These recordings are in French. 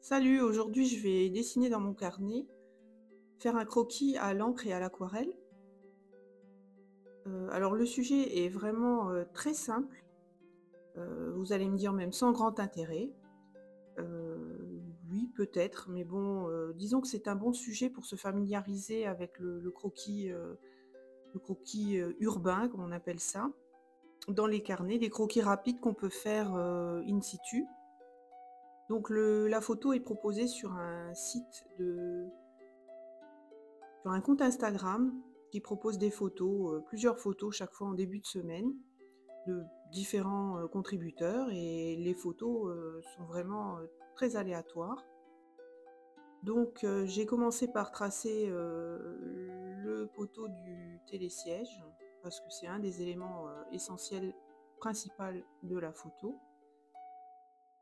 Salut, aujourd'hui je vais dessiner dans mon carnet, faire un croquis à l'encre et à l'aquarelle. Alors le sujet est vraiment, très simple, vous allez me dire même sans grand intérêt. Oui peut-être, mais bon, disons que c'est un bon sujet pour se familiariser avec le croquis, urbain comme on appelle ça, dans les carnets, des croquis rapides qu'on peut faire, in situ. Donc la photo est proposée sur un compte Instagram qui propose des photos, plusieurs photos chaque fois en début de semaine, de différents, contributeurs et les photos, sont vraiment, très aléatoires. Donc j'ai commencé par tracer, le poteau du télésiège, parce que c'est un des éléments, essentiels, principal de la photo.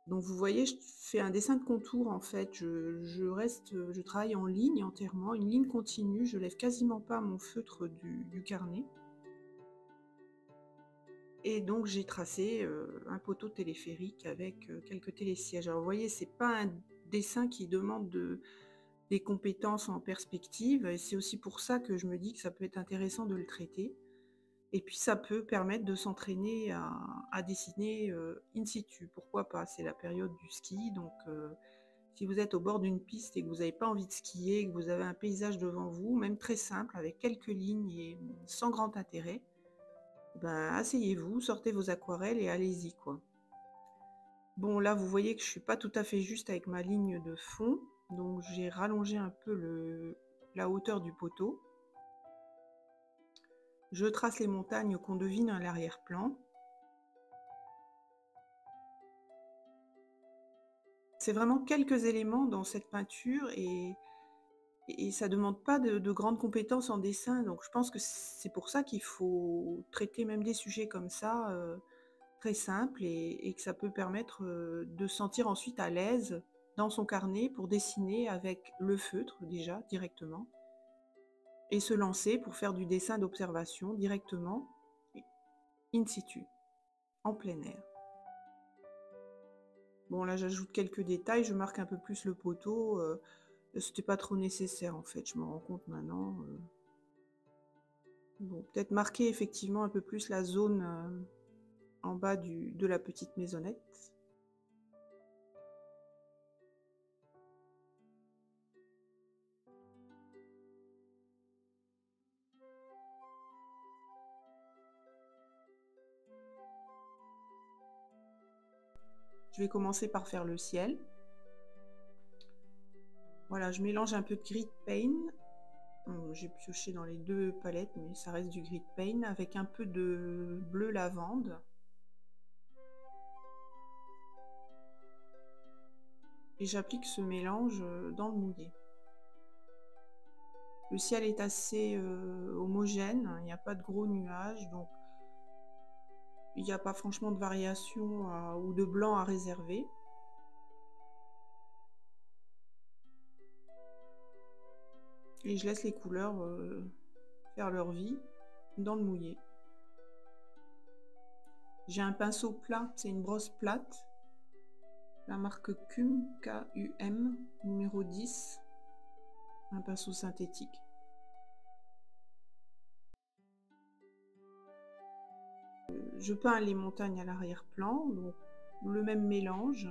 Donc vous voyez, je fais un dessin de contour en fait, je travaille en ligne entièrement, une ligne continue, je lève quasiment pas mon feutre du carnet et donc j'ai tracé, un poteau téléphérique avec, quelques télésièges. Alors vous voyez, c'est pas un dessin qui demande des compétences en perspective et c'est aussi pour ça que je me dis que ça peut être intéressant de le traiter et puis ça peut permettre de s'entraîner à dessiner, in situ. Pourquoi pas? C'est la période du ski donc si vous êtes au bord d'une piste et que vous n'avez pas envie de skier, que vous avez un paysage devant vous, même très simple, avec quelques lignes et sans grand intérêt, ben, asseyez-vous, sortez vos aquarelles et allez-y, quoi. Bon, là, vous voyez que je suis pas tout à fait juste avec ma ligne de fond, donc j'ai rallongé un peu la hauteur du poteau. Je trace les montagnes qu'on devine à l'arrière-plan. C'est vraiment quelques éléments dans cette peinture et ça demande pas de grandes compétences en dessin, donc je pense que c'est pour ça qu'il faut traiter même des sujets comme ça, très simples et que ça peut permettre, de se sentir ensuite à l'aise dans son carnet pour dessiner avec le feutre déjà, directement et se lancer pour faire du dessin d'observation directement, in situ, en plein air. Bon là, j'ajoute quelques détails, je marque un peu plus le poteau, c'était pas trop nécessaire en fait, je me rends compte maintenant, Bon, peut-être marquer effectivement un peu plus la zone, en bas de la petite maisonnette. Je vais commencer par faire le ciel. Voilà, je mélange un peu de grit paint. J'ai pioché dans les 2 palettes, mais ça reste du grit paint avec un peu de bleu lavande. Et j'applique ce mélange, dans le mouillé. Le ciel est assez, homogène, hein, il n'y a pas de gros nuages, donc il n'y a pas franchement de variation ou de blanc à réserver. Et je laisse les couleurs, faire leur vie dans le mouillé. J'ai un pinceau plat, c'est une brosse plate, la marque KUM, K-U-M, numéro 10, un pinceau synthétique. Je peins les montagnes à l'arrière-plan, donc le même mélange.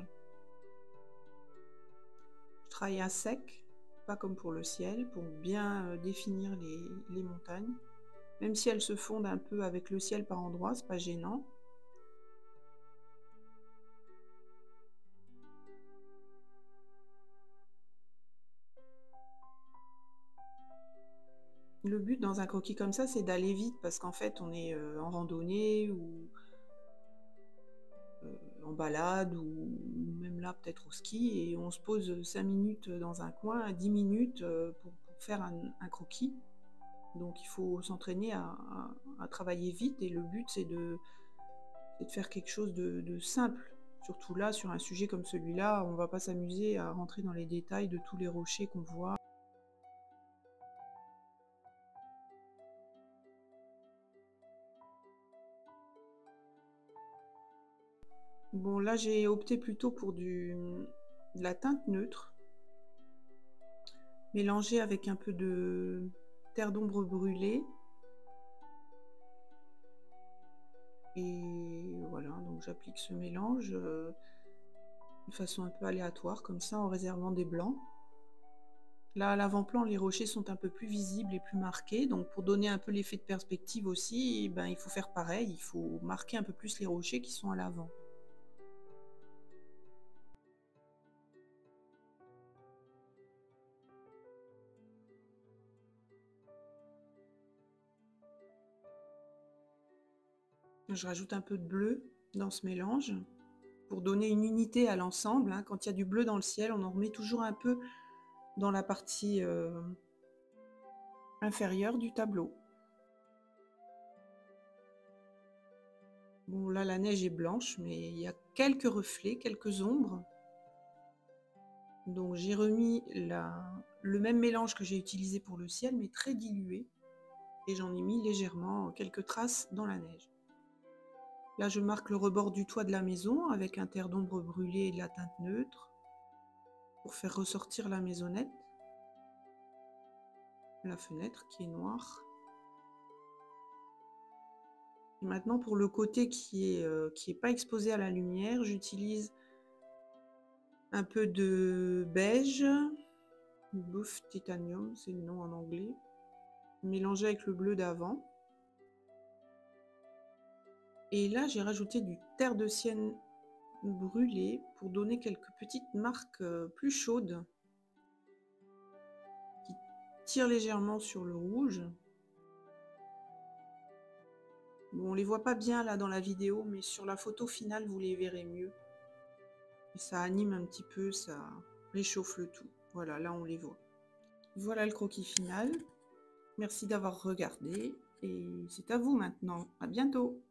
Je travaille à sec, pas comme pour le ciel, pour bien définir les montagnes. Même si elles se fondent un peu avec le ciel par endroits, c'est pas gênant. Le but dans un croquis comme ça, c'est d'aller vite parce qu'en fait, on est en randonnée ou en balade ou même là peut-être au ski et on se pose 5 minutes dans un coin, 10 minutes pour faire un croquis. Donc il faut s'entraîner à travailler vite et le but c'est de faire quelque chose de simple. Surtout là, sur un sujet comme celui-là, on va pas s'amuser à rentrer dans les détails de tous les rochers qu'on voit. Bon là j'ai opté plutôt pour de la teinte neutre, mélangée avec un peu de terre d'ombre brûlée. Et voilà, donc j'applique ce mélange de façon un peu aléatoire, comme ça, en réservant des blancs. Là, à l'avant-plan, les rochers sont un peu plus visibles et plus marqués. Donc, pour donner un peu l'effet de perspective aussi, ben, il faut faire pareil. Il faut marquer un peu plus les rochers qui sont à l'avant. Je rajoute un peu de bleu dans ce mélange pour donner une unité à l'ensemble, hein. Quand il y a du bleu dans le ciel, on en remet toujours un peu dans la partie inférieure du tableau. Bon, là, la neige est blanche, mais il y a quelques reflets, quelques ombres. Donc, j'ai remis le même mélange que j'ai utilisé pour le ciel, mais très dilué. Et j'en ai mis légèrement quelques traces dans la neige. Là, je marque le rebord du toit de la maison avec un terre d'ombre brûlée et de la teinte neutre pour faire ressortir la maisonnette. La fenêtre qui est noire. Et maintenant, pour le côté qui est pas exposé à la lumière, j'utilise un peu de beige, Buff Titanium, c'est le nom en anglais, mélangé avec le bleu d'avant. Et là, j'ai rajouté du terre de sienne brûlée pour donner quelques petites marques plus chaudes qui tirent légèrement sur le rouge. Bon, on les voit pas bien là dans la vidéo, mais sur la photo finale, vous les verrez mieux. Et ça anime un petit peu, ça réchauffe le tout. Voilà, là on les voit. Voilà le croquis final. Merci d'avoir regardé et c'est à vous maintenant. À bientôt.